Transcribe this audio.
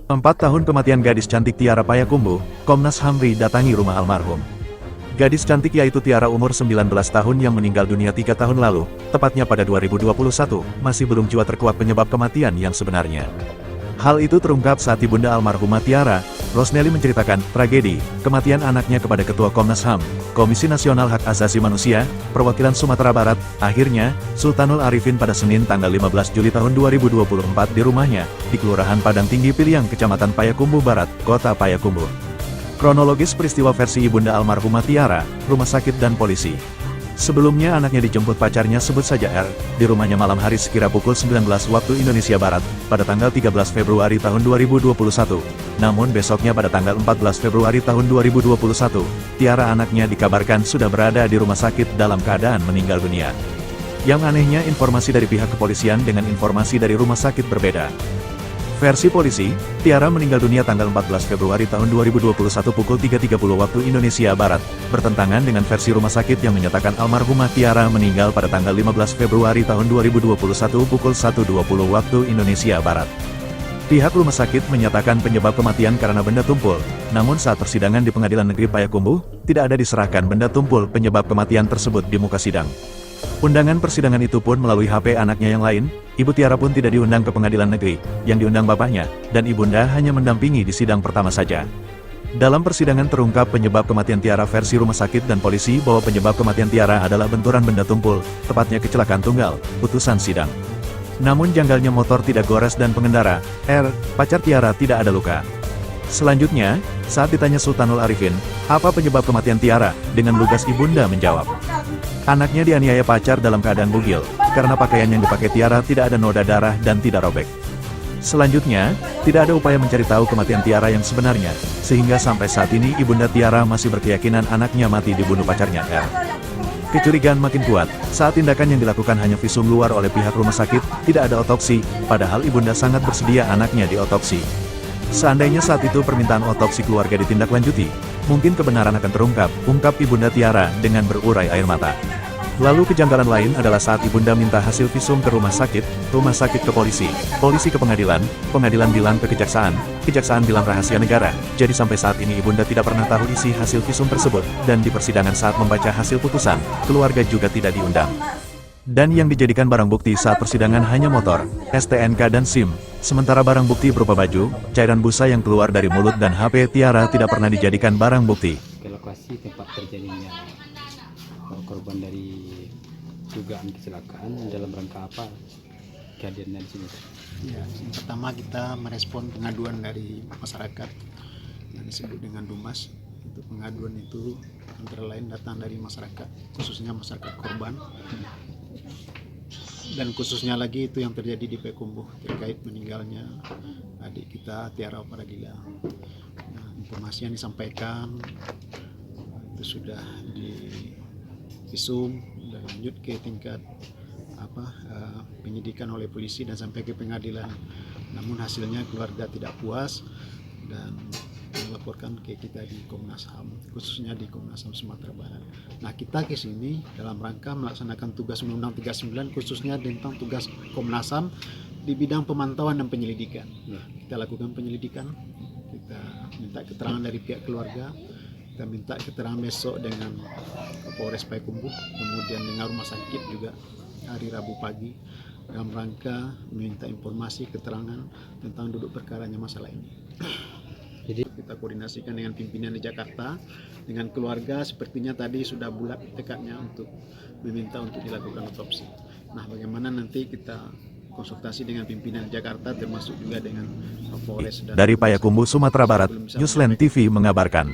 4 tahun kematian gadis cantik Tiara Payakumbuh, Komnas HAM datangi rumah almarhum. Gadis cantik yaitu Tiara umur 19 tahun yang meninggal dunia 3 tahun lalu, tepatnya pada 2021, masih belum jua terkuak penyebab kematian yang sebenarnya. Hal itu terungkap saat ibunda almarhumah Tiara, Rosneli menceritakan tragedi kematian anaknya kepada Ketua Komnas HAM, Komisi Nasional Hak Asasi Manusia, Perwakilan Sumatera Barat. Akhirnya, Sultanul Arifin pada Senin tanggal 15 Juli tahun 2024 di rumahnya, di Kelurahan Padang Tinggi Piliang, Kecamatan Payakumbuh Barat, Kota Payakumbuh. Kronologis peristiwa versi ibunda almarhumah Tiara, rumah sakit dan polisi. Sebelumnya anaknya dijemput pacarnya sebut saja R, di rumahnya malam hari sekira pukul 19 waktu Indonesia Barat, pada tanggal 13 Februari tahun 2021. Namun besoknya pada tanggal 14 Februari tahun 2021, Tiara anaknya dikabarkan sudah berada di rumah sakit dalam keadaan meninggal dunia. Yang anehnya informasi dari pihak kepolisian dengan informasi dari rumah sakit berbeda. Versi polisi, Tiara meninggal dunia tanggal 14 Februari tahun 2021 pukul 3.30 waktu Indonesia Barat, bertentangan dengan versi rumah sakit yang menyatakan almarhumah Tiara meninggal pada tanggal 15 Februari tahun 2021 pukul 1.20 waktu Indonesia Barat. Pihak rumah sakit menyatakan penyebab kematian karena benda tumpul, namun saat persidangan di Pengadilan Negeri Payakumbuh, tidak ada diserahkan benda tumpul penyebab kematian tersebut di muka sidang. Undangan persidangan itu pun melalui HP anaknya yang lain. Ibu Tiara pun tidak diundang ke pengadilan negeri, yang diundang bapaknya, dan ibunda hanya mendampingi di sidang pertama saja. Dalam persidangan terungkap penyebab kematian Tiara versi rumah sakit dan polisi bahwa penyebab kematian Tiara adalah benturan benda tumpul, tepatnya kecelakaan tunggal, putusan sidang. Namun janggalnya motor tidak gores dan pengendara, R, pacar Tiara tidak ada luka. Selanjutnya, saat ditanya Sultanul Arifin, apa penyebab kematian Tiara, dengan lugas ibunda menjawab, anaknya dianiaya pacar dalam keadaan bugil, karena pakaian yang dipakai Tiara tidak ada noda darah dan tidak robek. Selanjutnya, tidak ada upaya mencari tahu kematian Tiara yang sebenarnya, sehingga sampai saat ini ibunda Tiara masih berkeyakinan anaknya mati dibunuh pacarnya R. Kecurigaan makin kuat, saat tindakan yang dilakukan hanya visum luar oleh pihak rumah sakit, tidak ada otopsi, padahal ibunda sangat bersedia anaknya diotopsi. Seandainya saat itu permintaan otopsi keluarga ditindaklanjuti, mungkin kebenaran akan terungkap, ungkap ibunda Tiara dengan berurai air mata. Lalu kejanggalan lain adalah saat ibunda minta hasil visum ke rumah sakit ke polisi, polisi ke pengadilan, pengadilan bilang ke kejaksaan, kejaksaan bilang rahasia negara. Jadi sampai saat ini ibunda tidak pernah tahu isi hasil visum tersebut, dan di persidangan saat membaca hasil putusan, keluarga juga tidak diundang. Dan yang dijadikan barang bukti saat persidangan hanya motor, STNK dan SIM, sementara barang bukti berupa baju, cairan busa yang keluar dari mulut dan HP Tiara tidak pernah dijadikan barang bukti. Ke lokasi tempat terjadinya korban dari dugaan kecelakaan dalam rangka apa kejadiannya di sini? Ya, yang pertama kita merespon pengaduan dari masyarakat yang disebut dengan Dumas. Itu pengaduan itu antara lain datang dari masyarakat, khususnya masyarakat korban. Dan khususnya lagi itu yang terjadi di Payakumbuh terkait meninggalnya adik kita Tiara Paradila. Nah, informasi yang disampaikan itu sudah di visum dan lanjut ke tingkat penyidikan oleh polisi dan sampai ke pengadilan. Namun hasilnya keluarga tidak puas dan melaporkan ke kita di Komnas HAM, khususnya di Komnas HAM Sumatera Barat. Nah, kita ke sini dalam rangka melaksanakan tugas Undang-Undang 39, khususnya tentang tugas Komnas HAM di bidang pemantauan dan penyelidikan. Kita lakukan penyelidikan, kita minta keterangan dari pihak keluarga, kita minta keterangan besok dengan Kapolres Payakumbuh, kemudian dengan rumah sakit juga hari Rabu pagi, dalam rangka meminta informasi keterangan tentang duduk perkaranya masalah ini. Jadi kita koordinasikan dengan pimpinan di Jakarta, dengan keluarga sepertinya tadi sudah bulat tekadnya untuk meminta untuk dilakukan otopsi. Nah, bagaimana nanti kita konsultasi dengan pimpinan di Jakarta termasuk juga dengan Kapolres. Dari Payakumbuh, Sumatera Barat, Newsland TV mengabarkan.